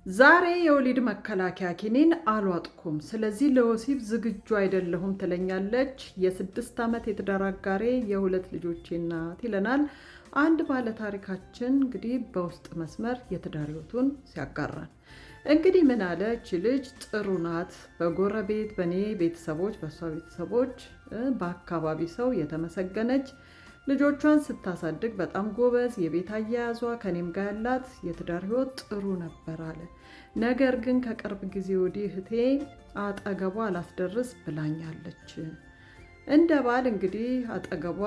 ዛሬ የወሊድ መከላከያ ኪኒን አልዋጥኩም፣ ስለዚህ ለወሲብ ዝግጁ አይደለሁም ትለኛለች የ6 ዓመት የትዳር አጋሬ የሁለት ልጆቼ እናት ይለናል አንድ ባለ ታሪካችን እንግዲህ በውስጥ መስመር የትዳር ህይወቱን ሲያጋራን። እንግዲህ ምን አለች ልጅ ጥሩ ናት፣ በጎረቤት በኔ ቤተሰቦች በሷ ቤተሰቦች በአካባቢ ሰው የተመሰገነች ልጆቿን ስታሳድግ በጣም ጎበዝ፣ የቤት አያያዟ ከኔም ጋር ያላት የትዳር ህይወት ጥሩ ነበር አለ። ነገር ግን ከቅርብ ጊዜ ወዲህ እህቴ አጠገቧ አላስደርስ ብላኛለች። እንደ ባል እንግዲህ አጠገቧ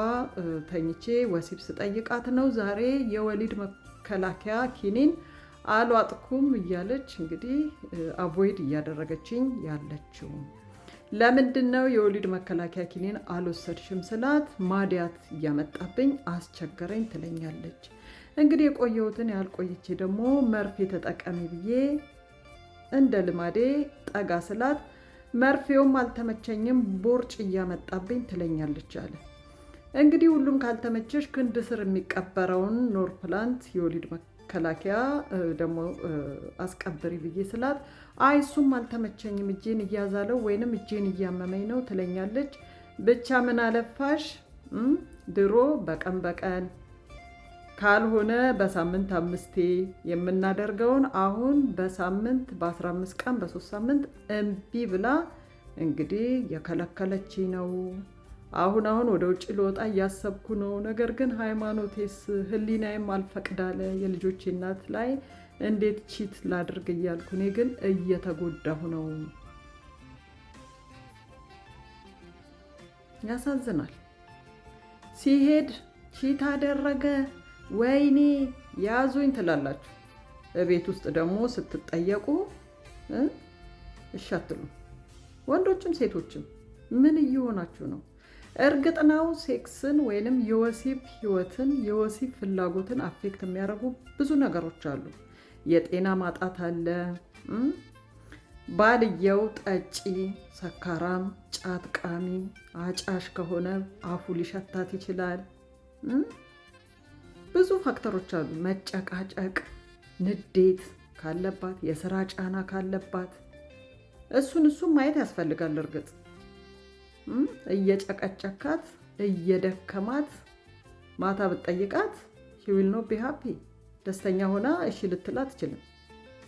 ተኝቼ ወሲብ ስጠይቃት ነው ዛሬ የወሊድ መከላከያ ኪኒን አልዋጥኩም እያለች እንግዲህ አቮይድ እያደረገችኝ ያለችው። ለምንድነው የወሊድ መከላከያ ኪኒን አልወሰድሽም ስላት ማዲያት እያመጣብኝ አስቸገረኝ ትለኛለች። እንግዲህ የቆየሁትን ያልቆይቼ ደግሞ መርፌ ተጠቀሚ ብዬ እንደ ልማዴ ጠጋ ስላት መርፌውም አልተመቸኝም ቦርጭ እያመጣብኝ ትለኛለች አለ። እንግዲህ ሁሉም ካልተመቸሽ ክንድ ስር የሚቀበረውን ኖርፕላንት የወሊድ መከላከያ ደግሞ አስቀብሪ ብዬ ስላት አይ እሱም አልተመቸኝም እጄን እያዛለው ወይንም እጄን እያመመኝ ነው ትለኛለች። ብቻ ምን አለፋሽ ድሮ በቀን በቀን ካልሆነ በሳምንት 5 የምናደርገውን አሁን በሳምንት በ15 ቀን በ3 ሳምንት እምቢ ብላ እንግዲህ የከለከለች ነው። አሁን ወደ ውጭ ልወጣ እያሰብኩ ነው። ነገር ግን ሃይማኖቴስ ህሊናዬም አልፈቅዳለ የልጆቼ እናት ላይ እንዴት ቺት ላድርግ እያልኩ እኔ ግን እየተጎዳሁ ነው። ያሳዝናል። ሲሄድ ቺት አደረገ ወይኔ ያዙኝ ትላላችሁ። በቤት ውስጥ ደግሞ ስትጠየቁ እሺ አትሉም። ወንዶችም ሴቶችም ምን እየሆናችሁ ነው? እርግጥ ነው ሴክስን ወይንም የወሲብ ህይወትን የወሲብ ፍላጎትን አፌክት የሚያደርጉ ብዙ ነገሮች አሉ። የጤና ማጣት አለ። ባልየው ጠጪ፣ ሰካራም፣ ጫት ቃሚ፣ አጫሽ ከሆነ አፉ ሊሸታት ይችላል። ብዙ ፋክተሮች አሉ። መጨቃጨቅ፣ ንዴት ካለባት፣ የስራ ጫና ካለባት እሱን ማየት ያስፈልጋል። እርግጥ እየጨቀጨካት እየደከማት ማታ ብትጠይቃት she will not be happy ደስተኛ ሆና እሺ ልትል አትችልም።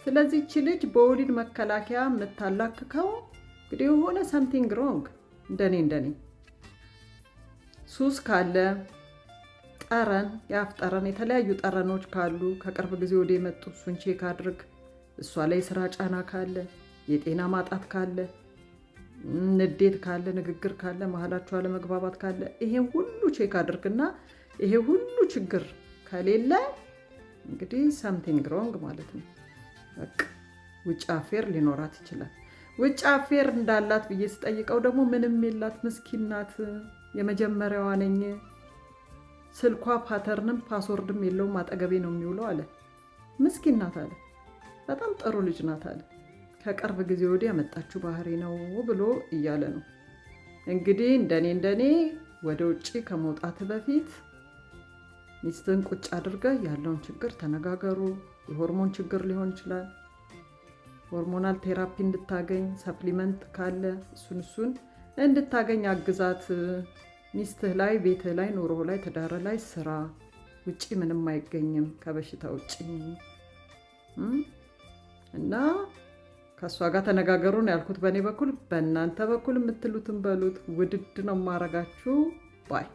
ስለዚህ እቺ ልጅ በወሊድ መከላከያ የምታላክከው እንግዲህ የሆነ something wrong እንደኔ ሱስ ካለ ጠረን፣ የአፍ ጠረን፣ የተለያዩ ጠረኖች ካሉ ከቅርብ ጊዜ ወዲህ የመጡ እሱን ቼክ አድርግ። እሷ ላይ ስራ ጫና ካለ፣ የጤና ማጣት ካለ፣ ንዴት ካለ፣ ንግግር ካለ፣ መሀላችሁ አለመግባባት ካለ ይሄን ሁሉ ቼክ አድርግና ይሄ ሁሉ ችግር ከሌለ እንግዲህ something wrong ማለት ነው። በቃ ውጭ አፌር ሊኖራት ይችላል። ውጭ አፌር እንዳላት ብዬ ስጠይቀው ደግሞ ምንም የላት ምስኪን ናት፣ የመጀመሪያዋ ነኝ፣ ስልኳ ፓተርንም ፓስወርድም የለውም፣ አጠገቤ ነው የሚውለው አለ። ምስኪን ናት አለ። በጣም ጥሩ ልጅ ናት አለ። ከቅርብ ጊዜ ወዲህ ያመጣችው ባህሪ ነው ብሎ እያለ ነው። እንግዲህ እንደኔ ወደ ውጭ ከመውጣት በፊት ሚስትን ቁጭ አድርገህ ያለውን ችግር ተነጋገሩ። የሆርሞን ችግር ሊሆን ይችላል። ሆርሞናል ቴራፒ እንድታገኝ ሰፕሊመንት ካለ እሱን እንድታገኝ አግዛት። ሚስትህ ላይ፣ ቤትህ ላይ፣ ኑሮህ ላይ፣ ትዳር ላይ ስራ። ውጪ ምንም አይገኝም ከበሽታ ውጪ እና ከእሷ ጋር ተነጋገሩ ነው ያልኩት በእኔ በኩል። በእናንተ በኩል የምትሉትን በሉት። ውድድ ነው ማረጋችሁ ባይ